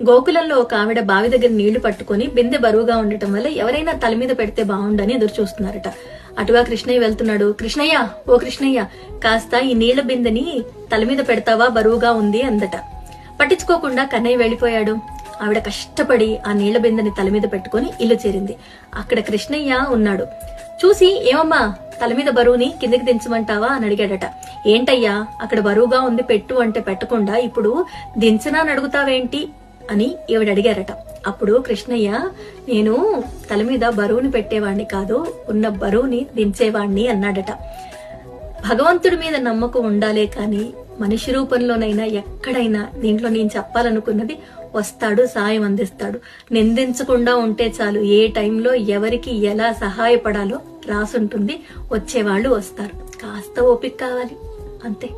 గోకులంలో ఒక ఆవిడ బావి దగ్గర నీళ్లు పట్టుకుని బిందె బరువుగా ఉండటం వల్ల ఎవరైనా తల మీద పెడితే బాగుండని ఎదురు చూస్తున్నారట. అటుగా కృష్ణయ్య వెళ్తున్నాడు. కృష్ణయ్య, ఓ కృష్ణయ్య, కాస్త ఈ నీళ్ల బిందెని తల మీద పెడతావా, బరువుగా ఉంది అందట. పట్టించుకోకుండా కన్నయ్య వెళ్లిపోయాడు. ఆవిడ కష్టపడి ఆ నీళ్ల బిందెని తల మీద పెట్టుకుని ఇల్లు చేరింది. అక్కడ కృష్ణయ్య ఉన్నాడు. చూసి, ఏమమ్మా, తల మీద బరువుని కిందకి దించమంటావా అని అడిగాడట. ఏంటయ్యా, అక్కడ బరువుగా ఉంది పెట్టు అంటే పెట్టకుండా ఇప్పుడు దించనా అని అడుగుతావేంటి అని ఈవిడ అడిగారట. అప్పుడు కృష్ణయ్య, నేను తల మీద బరువుని పెట్టేవాణ్ణి కాదు, ఉన్న బరువుని దించేవాణ్ణి అన్నాడట. భగవంతుడి మీద నమ్మకం ఉండాలే కాని మనిషి రూపంలోనైనా ఎక్కడైనా దీంట్లో నేను చెప్పాలనుకున్నది వస్తాడు, సాయం అందిస్తాడు. నిందించకుండా ఉంటే చాలు. ఏ టైంలో ఎవరికి ఎలా సహాయపడాలో రాసుంటుంది. వచ్చేవాళ్ళు వస్తారు. కాస్త ఓపిక కావాలి, అంతే.